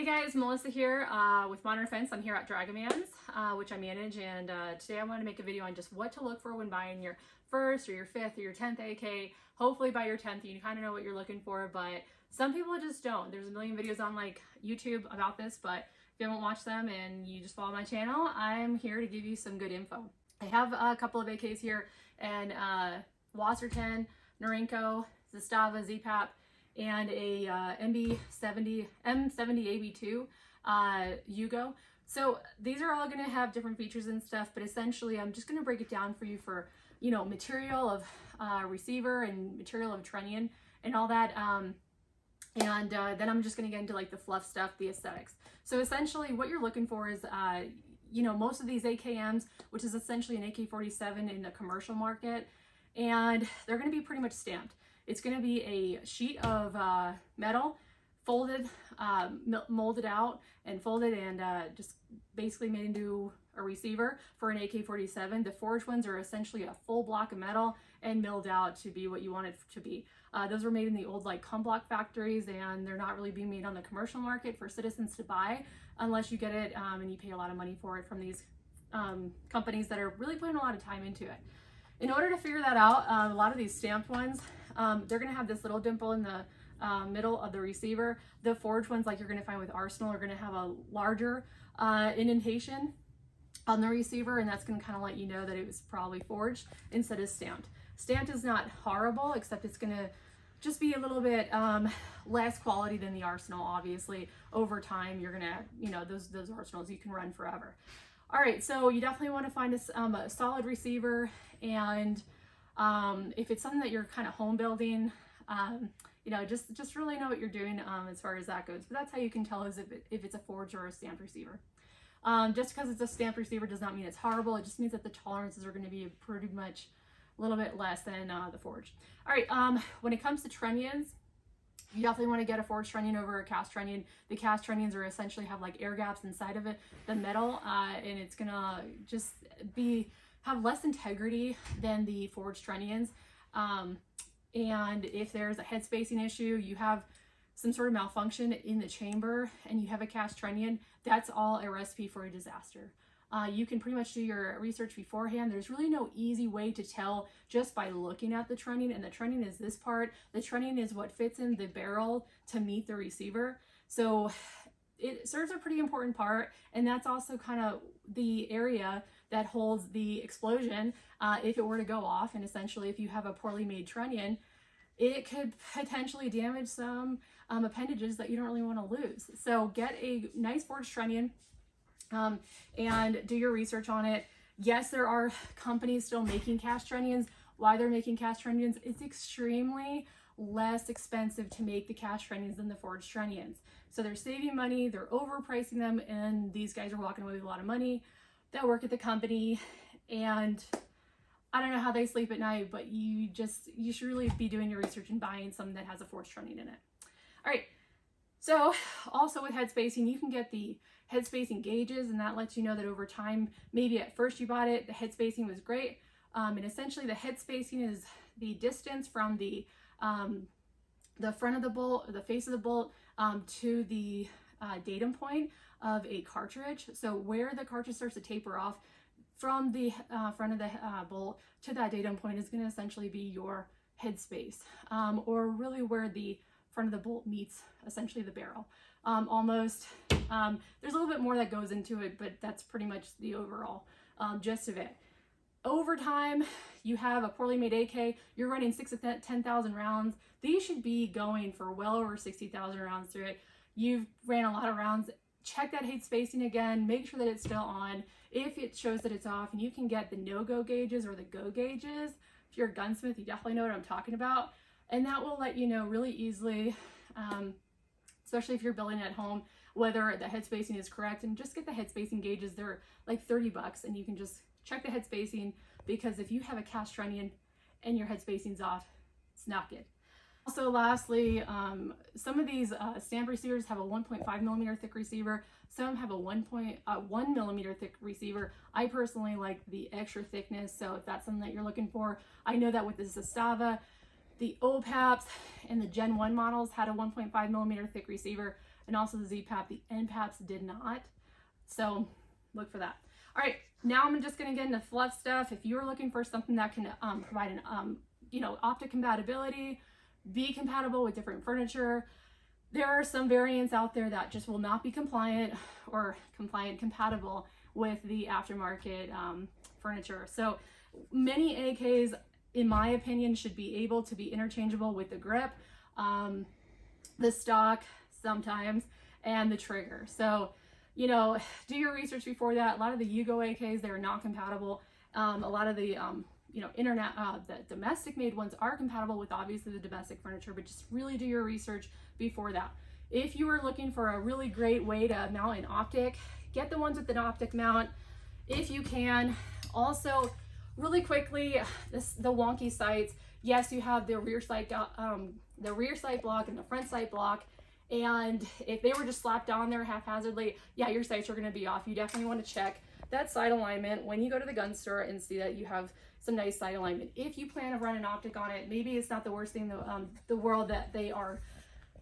guys, Melissa here with Modern Defense. I'm here at Dragonman's, which I manage, and today I want to make a video on just what to look for when buying your first or your fifth or your 10th AK. Hopefully by your 10th you kind of know what you're looking for, but some people just don't. There's a million videos on like YouTube about this, but if you haven't watched them and you just follow my channel, I'm here to give you some good info. I have a couple of AKs here, and Wasserton, Norinco, Zastava, ZPAP, and a M70 AB2 Yugo. So these are all going to have different features and stuff, but essentially I'm just going to break it down for you for, you know, material of receiver and material of trunnion and all that. Then I'm just going to get into like the fluff stuff, the aesthetics. So essentially what you're looking for is, you know, most of these AKMs, which is essentially an AK-47 in the commercial market, and they're going to be pretty much stamped. It's going to be a sheet of metal, folded, molded out and folded, and just basically made into a receiver for an AK-47. The forged ones are essentially a full block of metal and milled out to be what you want it to be. Those were made in the old like cum block factories, and they're not really being made on the commercial market for citizens to buy unless you get it and you pay a lot of money for it from these companies that are really putting a lot of time into it. In order to figure that out, a lot of these stamped ones, they're going to have this little dimple in the middle of the receiver. The forged ones, like you're going to find with Arsenal, are going to have a larger indentation on the receiver, and that's going to kind of let you know that it was probably forged instead of stamped. Stamped is not horrible, except it's going to just be a little bit less quality than the Arsenal. Obviously, over time, you're going to, you know, those Arsenals you can run forever. All right, so you definitely want to find a solid receiver, and if it's something that you're kind of home building, you know, just really know what you're doing as far as that goes. But that's how you can tell is if it's a forged or a stamped receiver. Just because it's a stamped receiver does not mean it's horrible. It just means that the tolerances are going to be pretty much a little bit less than the forged. All right, when it comes to trunnions, you definitely want to get a forged trunnion over a cast trunnion. The cast trunnions are essentially have like air gaps inside of it, the metal, and it's gonna just have less integrity than the forged trunnions. And if there's a head spacing issue, you have some sort of malfunction in the chamber, and you have a cast trunnion, that's all a recipe for a disaster. You can pretty much do your research beforehand. There's really no easy way to tell just by looking at the trunnion, and the trunnion is this part. The trunnion is what fits in the barrel to meet the receiver. So it serves a pretty important part, and that's also kind of the area that holds the explosion if it were to go off. And essentially, if you have a poorly made trunnion, it could potentially damage some appendages that you don't really want to lose. So get a nice forged trunnion and do your research on it. Yes, there are companies still making cast trunnions. Why they're making cast trunnions, it's extremely less expensive to make the cast trunnions than the forged trunnions. So they're saving money, they're overpricing them, and these guys are walking away with a lot of money that work at the company. And I don't know how they sleep at night, but you should really be doing your research and buying something that has a forged trunnion in it. All right, so also with head spacing, you can get the head spacing gauges, and that lets you know that over time, maybe at first you bought it, the head spacing was great, and essentially the head spacing is the distance from the front of the bolt, or the face of the bolt, to the datum point of a cartridge. So where the cartridge starts to taper off from the front of the bolt to that datum point is going to essentially be your head space, or really where the front of the bolt meets essentially the barrel. Almost, there's a little bit more that goes into it, but that's pretty much the overall gist of it. Over time, you have a poorly made AK, you're running 6,000 to 10,000 rounds. These should be going for well over 60,000 rounds through it. You've ran a lot of rounds. Check that head spacing again, make sure that it's still on. If it shows that it's off, and you can get the no-go gauges or the go gauges. If you're a gunsmith, you definitely know what I'm talking about. And that will let you know really easily, especially if you're building at home, whether the head spacing is correct. And just get the head spacing gauges. They're like 30 bucks, and you can just check the head spacing, because if you have a cast trunnion and your head spacing's off, it's not good. Also, lastly, some of these stamp receivers have a 1.5 millimeter thick receiver. Some have a 1 millimeter thick receiver. I personally like the extra thickness, so if that's something that you're looking for, I know that with the Zastava, The OPAPs and the Gen 1 models had a 1.5 millimeter thick receiver, and also the ZPAP. The NPAPs did not. So look for that. All right, now I'm just going to get into fluff stuff. If you're looking for something that can provide an optic compatibility, be compatible with different furniture, there are some variants out there that just will not be compliant compatible with the aftermarket furniture. So many AKs, in my opinion, should be able to be interchangeable with the grip, the stock sometimes, and the trigger. So, you know, do your research before that. A lot of the Yugo AKs, they're not compatible. A lot of the, the domestic made ones are compatible with obviously the domestic furniture, but just really do your research before that. If you are looking for a really great way to mount an optic, get the ones with an optic mount if you can. Also, really quickly, the wonky sights. Yes, you have the rear sight block and the front sight block. And if they were just slapped on there haphazardly, yeah, your sights are going to be off. You definitely want to check that side alignment when you go to the gun store and see that you have some nice side alignment. If you plan to run an optic on it, maybe it's not the worst thing in the world that they are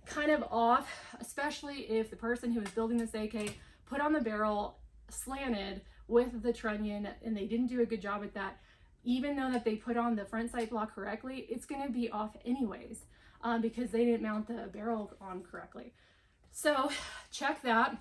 kind of off, especially if the person who is building this AK put on the barrel slanted with the trunnion and they didn't do a good job at that. Even though that they put on the front sight block correctly, it's going to be off anyways. Because they didn't mount the barrel on correctly. So check that.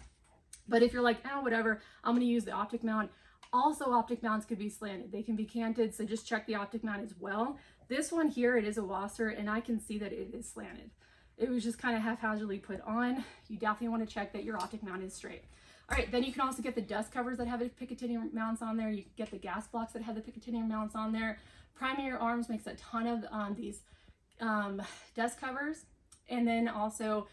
But if you're like, oh, whatever, I'm going to use the optic mount. Also, optic mounts could be slanted. They can be canted, so just check the optic mount as well. This one here, it is a Wasser, and I can see that it is slanted. It was just kind of haphazardly put on. You definitely want to check that your optic mount is straight. All right, then you can also get the dust covers that have the Picatinny mounts on there. You can get the gas blocks that have the Picatinny mounts on there. Primary Arms makes a ton of these dust covers, and then also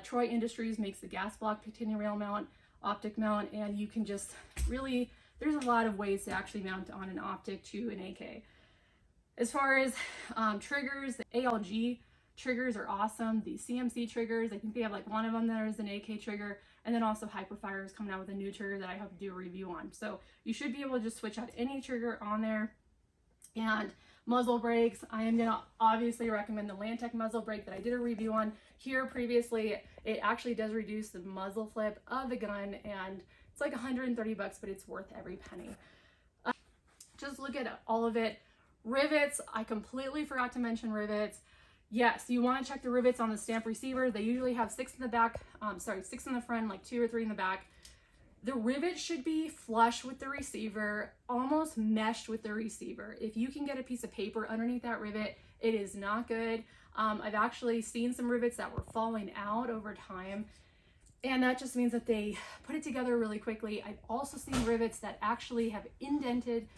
Troy Industries makes the gas block Picatinny rail mount, optic mount, and you can just really, there's a lot of ways to actually mount on an optic to an AK. As far as triggers, the ALG triggers are awesome. The CMC triggers, I think they have like one of them there is an AK trigger, and then also Hyperfire is coming out with a new trigger that I hope to do a review on. So you should be able to just switch out any trigger on there. And muzzle brakes, I am going to obviously recommend the Lantec muzzle brake that I did a review on here previously. It actually does reduce the muzzle flip of the gun, and it's like 130 bucks, but it's worth every penny. Just look at all of it. Rivets, I completely forgot to mention rivets. Yes, you want to check the rivets on the stamp receiver. They usually have 6 in the back, 6 in the front, like 2 or 3 in the back. The rivet should be flush with the receiver, almost meshed with the receiver. If you can get a piece of paper underneath that rivet, it is not good. I've actually seen some rivets that were falling out over time, and that just means that they put it together really quickly. I've also seen rivets that actually have indented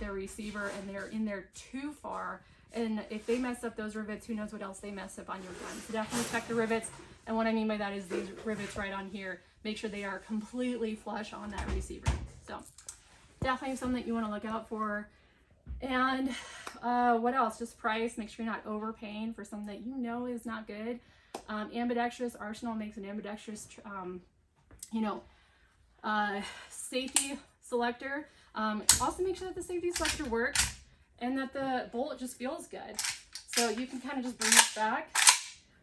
their receiver, and they're in there too far. And if they mess up those rivets, who knows what else they mess up on your gun. So definitely check the rivets. And what I mean by that is these rivets right on here. Make sure they are completely flush on that receiver. So definitely something that you want to look out for. And what else? Just price. Make sure you're not overpaying for something that you know is not good. Ambidextrous. Arsenal makes an ambidextrous, safety selector. Also make sure that the safety selector works and that the bolt just feels good. So you can kind of just bring it back.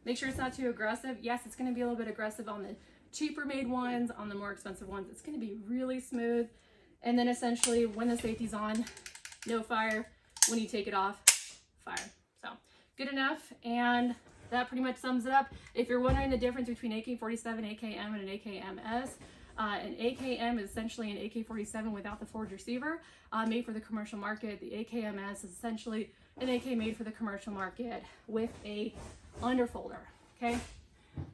Make sure it's not too aggressive. Yes, it's going to be a little bit aggressive on the cheaper made ones. On the more expensive ones, it's going to be really smooth. And then essentially when the safety's on, no fire. When you take it off, fire. So good enough. And that pretty much sums it up. If you're wondering the difference between AK-47 Akm and an AKMS, an AKM is essentially an AK-47 without the forged receiver, made for the commercial market. The AKMS is essentially an AK made for the commercial market with a underfolder. Okay.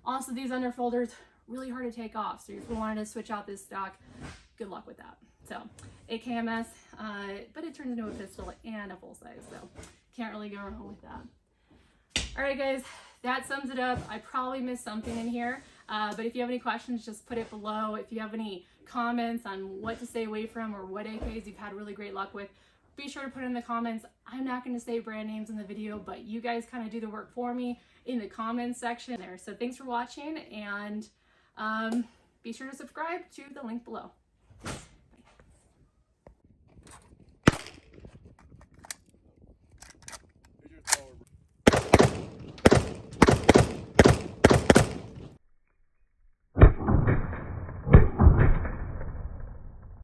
Also, these underfolders really hard to take off. So if you wanted to switch out this stock, good luck with that. So AKMS, but it turns into a pistol and a full size. So can't really go wrong with that. All right, guys, that sums it up. I probably missed something in here, but if you have any questions, just put it below. If you have any comments on what to stay away from or what AKs you've had really great luck with, be sure to put it in the comments. I'm not going to say brand names in the video, but you guys kind of do the work for me in the comments section there. So thanks for watching, and be sure to subscribe to the link below.